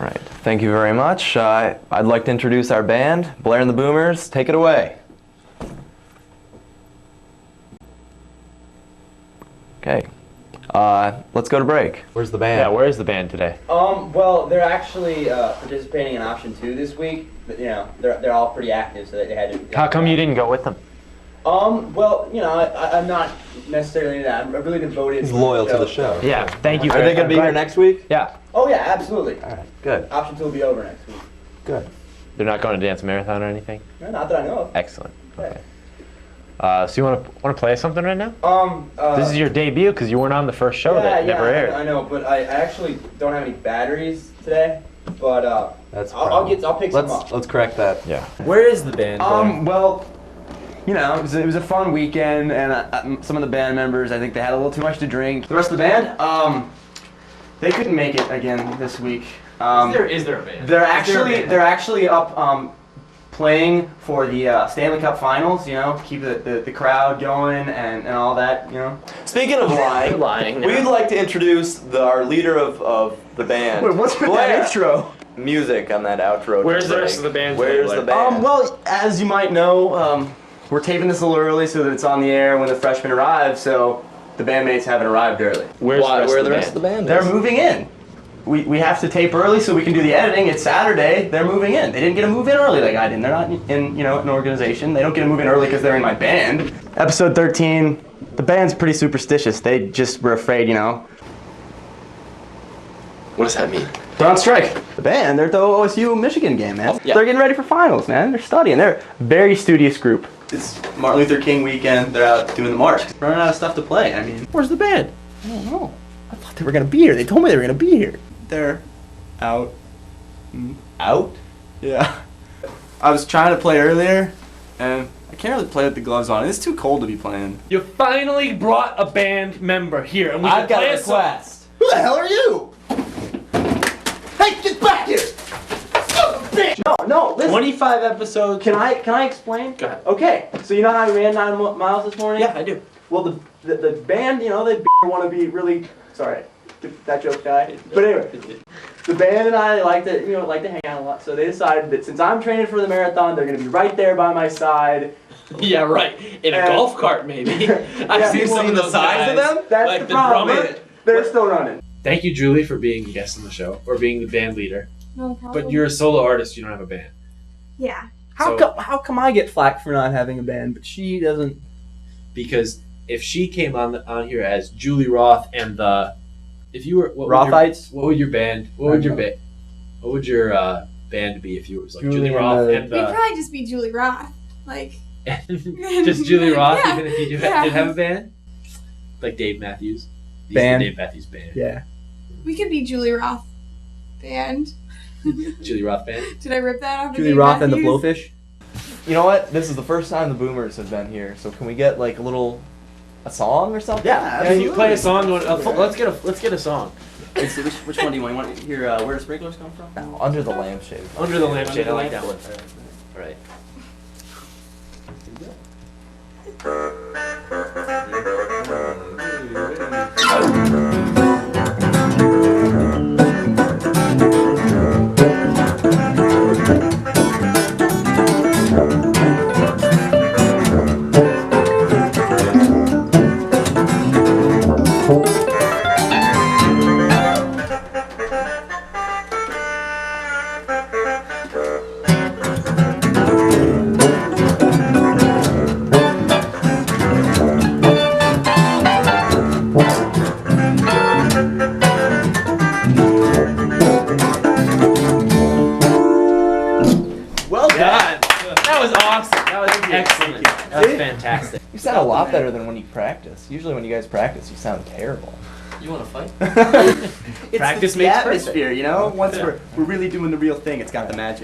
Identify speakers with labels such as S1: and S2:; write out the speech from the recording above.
S1: All right, thank you very much. I'd like to introduce our band, Blair and the Boomers. Take it away. Okay, let's go to break. Where's the band?
S2: Yeah, where is the band today?
S3: Well, they're actually participating in option 2 this week. But, you know, they're all pretty active, so they had to.
S2: How come you didn't go with them?
S3: Well, you know, I'm not necessarily into that. I'm really devoted.
S1: He's loyal to the show.
S2: Yeah, thank you.
S1: Are they going to be here next week?
S2: Yeah.
S3: Oh yeah, absolutely.
S1: All right, good.
S3: Option 2 will be over next week.
S1: Good.
S2: They're not going to dance marathon or anything?
S3: No, not that I know of.
S2: Excellent.
S3: Okay.
S2: So you want to play something right now? This is your debut because you weren't on the first show that never aired.
S3: I know, but I actually don't have any batteries today. But
S1: That's
S3: I'll pick some up.
S1: Let's correct that.
S2: Yeah.
S4: Where is the band?
S5: Well, you know, it was a fun weekend, and some of the band members, I think they had a little too much to drink. The rest of the band, they couldn't make it again this week.
S4: Is there a band?
S5: They're actually up playing for the Stanley Cup Finals. You know, keep the crowd going and all that. You know.
S1: Speaking of lying, we'd like to introduce our leader of the band.
S5: Wait, what's with
S1: Blair.
S5: that intro?
S1: Music on that outro.
S2: Where's the rest of the band?
S1: Where's the band?
S5: Well, as you might know, we're taping this a little early so that it's on the air when the freshmen arrive. So the bandmates haven't arrived early.
S2: Where's
S1: Where the rest of the band?
S5: They're moving in. We have to tape early so we can do the editing. It's Saturday. They're moving in. They didn't get to move in early like I did. They're not in an organization. They don't get to move in early because they're in my band. Episode 13. The band's pretty superstitious. They just were afraid, you know.
S1: What does that mean?
S5: They're on strike. The band, they're at the OSU Michigan game, man.
S1: Yeah.
S5: They're getting ready for finals, man. They're studying. They're a very studious group. It's Martin Luther King weekend. They're out doing the march. Running out of stuff to play. I mean,
S2: Where's the band?
S5: I don't know. I thought they were gonna be here. They told me they were gonna be here. They're out.
S1: Out?
S5: Yeah. I was trying to play earlier, and I can't really play with the gloves on. It's too cold to be playing.
S4: You finally brought a band member here, and we
S1: I've
S4: can
S1: got
S4: play
S1: a
S4: a song.
S1: request.
S5: Who the hell are you? Hey, get back here! Son of a bitch! No, listen.
S4: 25 episodes.
S5: Can I explain?
S4: Go ahead.
S5: Okay, so you know how I ran 9 miles this morning?
S4: Yeah, I do.
S5: Well, the band, you know, they want to be really sorry, that joke guy. But anyway, the band and I like to hang out a lot. So they decided that since I'm training for the marathon, they're gonna be right there by my side.
S4: Yeah, right. In a golf cart, maybe. I've seen some of
S1: the
S4: those
S1: size of
S4: guys.
S1: them?
S5: That's
S4: Like
S5: the problem.
S4: drummer.
S5: They're still running.
S4: Thank you, Julie, for being a guest on the show, or being the band leader.
S6: No problem.
S4: But you're a solo artist, you don't have a band.
S6: Yeah.
S5: How come I get flack for not having a band, but she doesn't?
S4: Because if she came on here as Julie Roth and if you were
S5: Rothites?
S4: what would your band? What would your band be if you was like Julie
S5: Julie
S4: Roth
S5: and
S6: We'd probably just be Julie Roth. Like,
S4: just Julie Roth,
S6: Yeah.
S4: even if you did
S6: Yeah.
S4: have a band, like Dave Matthews. He's
S5: Band.
S4: the Dave Matthews Band.
S5: Yeah.
S6: we could be Julie Roth band.
S4: Julie Roth Band.
S6: Did I rip that off? of
S5: Julie
S6: Dave
S5: Roth and the
S6: Matthews?
S5: Blowfish.
S1: You know what? This is the first time the Boomers have been here, so can we get like a song or something?
S5: Yeah,
S4: Can you play a song? Let's get a song.
S5: Which one do you want? You want to hear Where the Sprinklers Come From?
S1: Under the Lampshade.
S4: Under the Lampshade. I like that one.
S5: All right. Well done.
S4: That was awesome. That was excellent. That was fantastic.
S1: You sound a lot better than when you practice. Usually when you guys practice, you sound terrible.
S4: You want to fight?
S5: It's
S4: Practice
S5: the
S4: makes
S5: atmosphere, you know. Once we're really doing the real thing, it's got the magic.